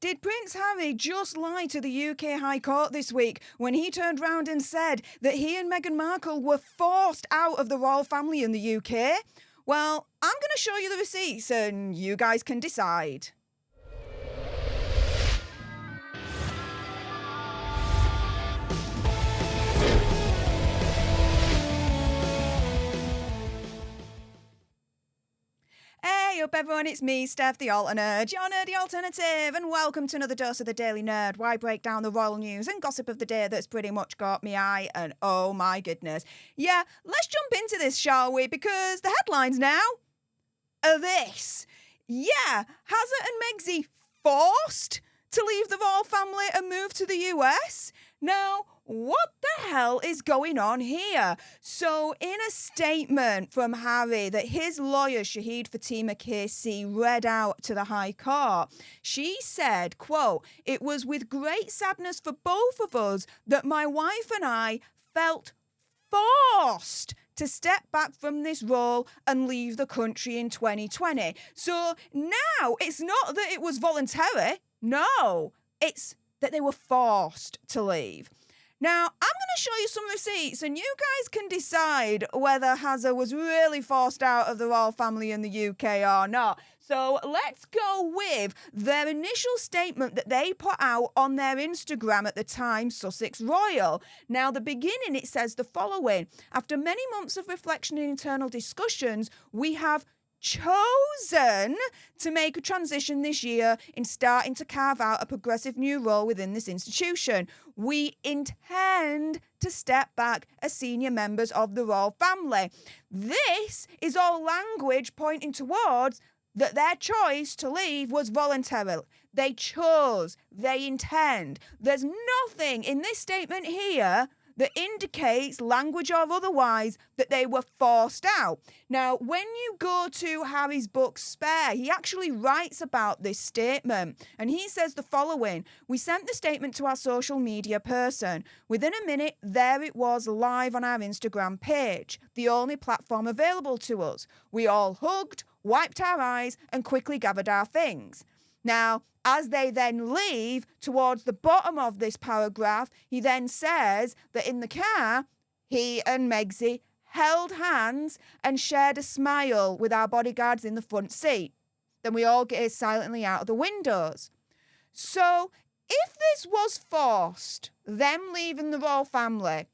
Did Prince Harry just lie to the UK High Court this week when he turned round and said that he and Meghan Markle were forced out of the royal family in the UK? Well, I'm going to show you the receipts and you guys can decide. Hey up everyone, it's me, Stef, the Alternate, your nerdy alternative, and welcome to another dose of the Daily Nerd, where I break down the royal news and gossip of the day that's pretty much got me eye, and oh my goodness. Yeah, let's jump into this, shall we, because the headlines now are this. Yeah, Hazard and Megxie forced to leave the royal family and move to the US? Now, what the hell is going on here? So, in a statement from Harry that his lawyer, Shahid Fatima Casey, read out to the High Court, she said, quote, "It was with great sadness for both of us that my wife and I felt forced to step back from this role and leave the country in 2020. So now it's not that it was voluntary. No, it's that they were forced to leave. Now, I'm going to show you some receipts and you guys can decide whether Hazard was really forced out of the royal family in the UK or not. So let's go with their initial statement that they put out on their Instagram at the time, Sussex Royal. Now, the beginning, it says the following. After many months of reflection and internal discussions, we have chosen to make a transition this year in starting to carve out a progressive new role within this institution. We intend to step back as senior members of the royal family. This is all language pointing towards that their choice to leave was voluntary. They chose, they intend. There's nothing in this statement here that indicates, language or otherwise, that they were forced out. Now, when you go to Harry's book Spare, he actually writes about this statement, and he says the following. We sent the statement to our social media person. Within a minute, there it was live on our Instagram page, the only platform available to us. We all hugged, wiped our eyes, and quickly gathered our things. Now, as they then leave towards the bottom of this paragraph, he then says that in the car, he and Megxie held hands and shared a smile with our bodyguards in the front seat. Then we all gazed silently out of the windows. So, if this was forced, them leaving the royal family,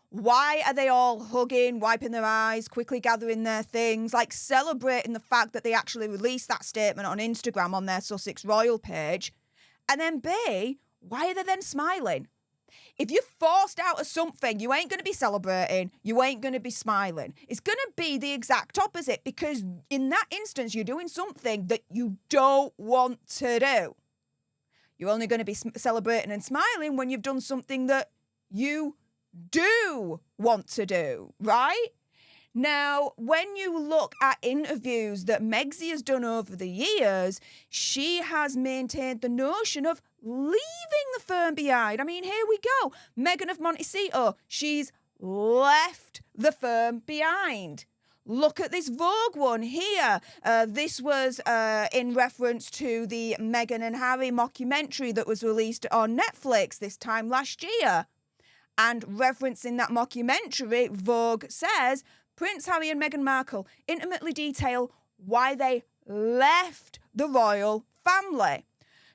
why are they all hugging, wiping their eyes, quickly gathering their things, like celebrating the fact that they actually released that statement on Instagram on their Sussex Royal page? And then B, why are they then smiling? If you're forced out of something, you ain't going to be celebrating, you ain't going to be smiling. It's going to be the exact opposite, because in that instance, you're doing something that you don't want to do. You're only going to be celebrating and smiling when you've done something that you do want to do, right? Now, when you look at interviews that Megxie has done over the years, she has maintained the notion of leaving the firm behind. I mean, here we go. Meghan of Montecito, she's left the firm behind. Look at this Vogue one here. This was in reference to the Meghan and Harry mockumentary that was released on Netflix this time last year. And referencing that mockumentary, Vogue says, Prince Harry and Meghan Markle intimately detail why they left the royal family.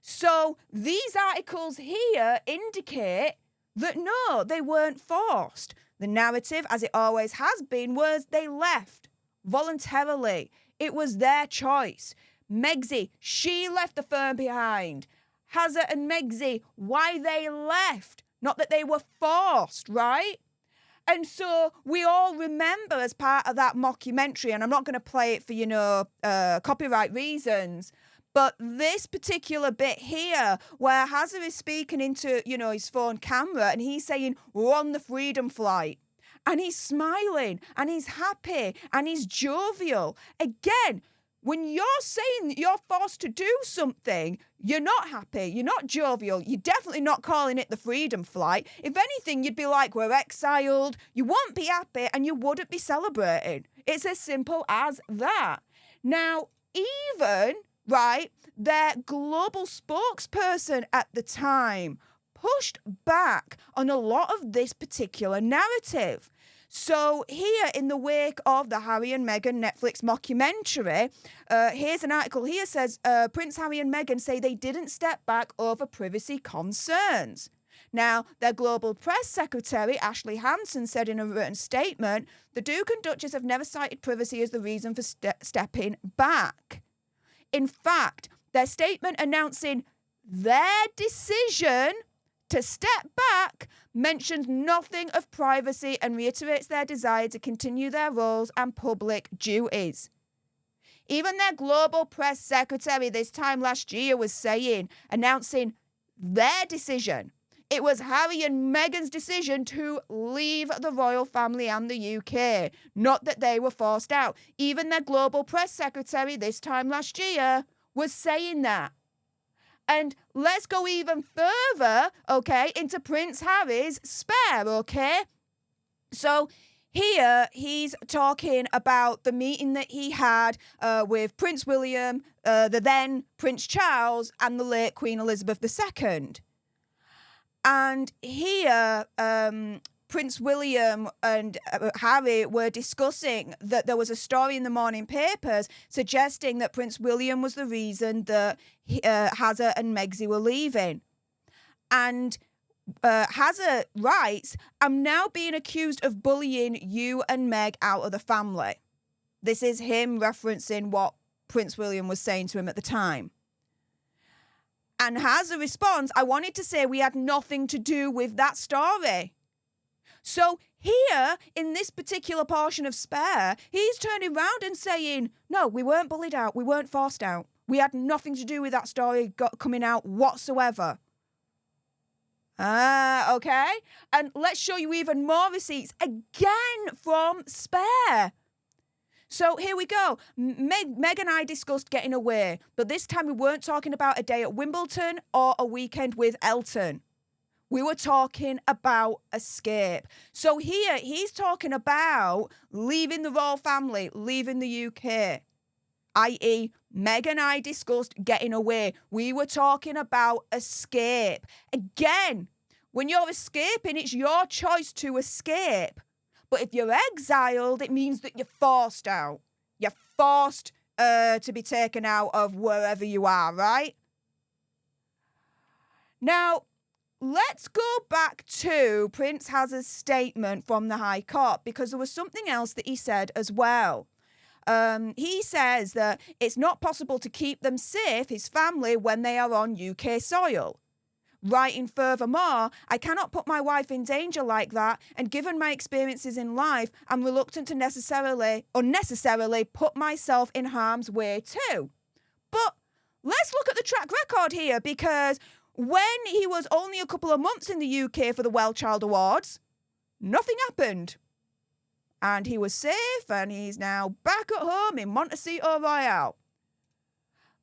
So these articles here indicate that no, they weren't forced. The narrative, as it always has been, was they left voluntarily. It was their choice. Megxie, she left the firm behind. Hazard and Megxie, why they left. Not that they were forced, right? And so we all remember as part of that mockumentary, and I'm not going to play it for, copyright reasons, but this particular bit here where Hazard is speaking into, his phone camera and he's saying, we're on the freedom flight. And he's smiling and he's happy and he's jovial. Again, when you're saying that you're forced to do something, you're not happy, you're not jovial, you're definitely not calling it the freedom flight. If anything, you'd be like, we're exiled, you won't be happy and you wouldn't be celebrating. It's as simple as that. Now, even right, their global spokesperson at the time pushed back on a lot of this particular narrative. So here, in the wake of the Harry and Meghan Netflix mockumentary, here's an article here says, Prince Harry and Meghan say they didn't step back over privacy concerns. Now, their global press secretary, Ashley Hansen, said in a written statement, the Duke and Duchess have never cited privacy as the reason for stepping back. In fact, their statement announcing their decision to step back mentions nothing of privacy and reiterates their desire to continue their roles and public duties. Even their global press secretary this time last year was announcing their decision. It was Harry and Meghan's decision to leave the royal family and the UK, not that they were forced out. Even their global press secretary this time last year was saying that. And let's go even further, okay, into Prince Harry's spare, okay? So here he's talking about the meeting that he had with Prince William, the then Prince Charles, and the late Queen Elizabeth II. And here, Prince William and Harry were discussing that there was a story in the morning papers suggesting that Prince William was the reason that Hazard and Megxie were leaving. And Hazard writes, I'm now being accused of bullying you and Meg out of the family. This is him referencing what Prince William was saying to him at the time. And Hazard responds, I wanted to say we had nothing to do with that story. So here, in this particular portion of Spare, he's turning around and saying, no, we weren't bullied out. We weren't forced out. We had nothing to do with that story coming out whatsoever. Okay. And let's show you even more receipts, again from Spare. So here we go. Meg and I discussed getting away, but this time we weren't talking about a day at Wimbledon or a weekend with Elton. We were talking about escape. So here he's talking about leaving the royal family, leaving the UK, i.e. Meg and I discussed getting away. We were talking about escape. Again, when you're escaping, it's your choice to escape. But if you're exiled, it means that you're forced out. You're forced to be taken out of wherever you are, right? Now, let's go back to Prince Hazard's statement from the High Court, because there was something else that he said as well. He says that it's not possible to keep them safe, his family, when they are on UK soil. Writing furthermore, I cannot put my wife in danger like that, and given my experiences in life, I'm reluctant to unnecessarily put myself in harm's way too. But let's look at the track record here, because when he was only a couple of months in the UK for the Well Child Awards, nothing happened. And he was safe, and he's now back at home in Montecito Royale.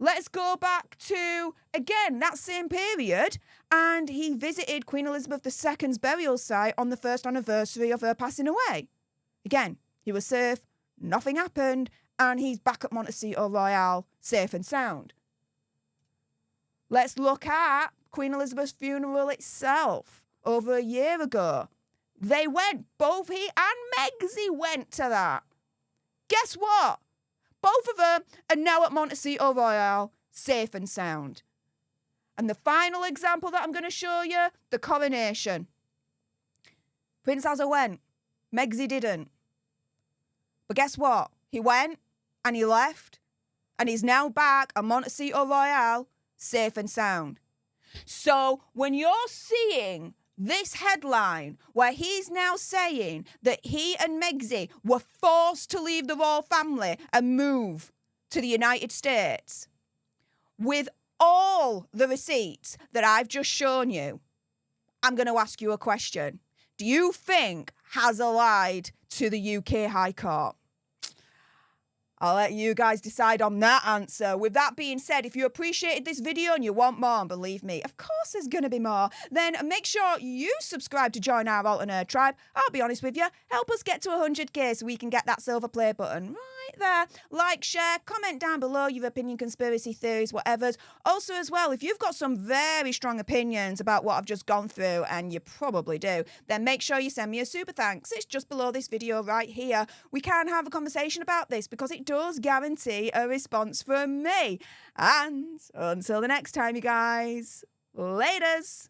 Let's go back to, again, that same period, and he visited Queen Elizabeth II's burial site on the first anniversary of her passing away. Again, he was safe, nothing happened, and he's back at Montecito Royale, safe and sound. Let's look at Queen Elizabeth's funeral itself over a year ago. They went, both he and Megxie went to that. Guess what? Both of them are now at Montecito Royale, safe and sound. And the final example that I'm going to show you, the coronation. Prince Hazard went, Megxie didn't. But guess what? He went and he left, and he's now back at Montecito Royale, safe and sound. So when you're seeing this headline where he's now saying that he and Megxie were forced to leave the royal family and move to the United States, with all the receipts that I've just shown you, I'm going to ask you a question. Do you think Hazard lied to the UK High Court? I'll let you guys decide on that answer. With that being said, if you appreciated this video and you want more, and believe me, of course there's going to be more, then make sure you subscribe to join our alternate tribe. I'll be honest with you, help us get to 100k so we can get that silver play button right right there. Like, share, comment down below your opinion, conspiracy theories, whatever's. Also, as well, if you've got some very strong opinions about what I've just gone through, and you probably do, then make sure you send me a super thanks. It's just below this video right here. We can have a conversation about this because it does guarantee a response from me. And until the next time, you guys, laters.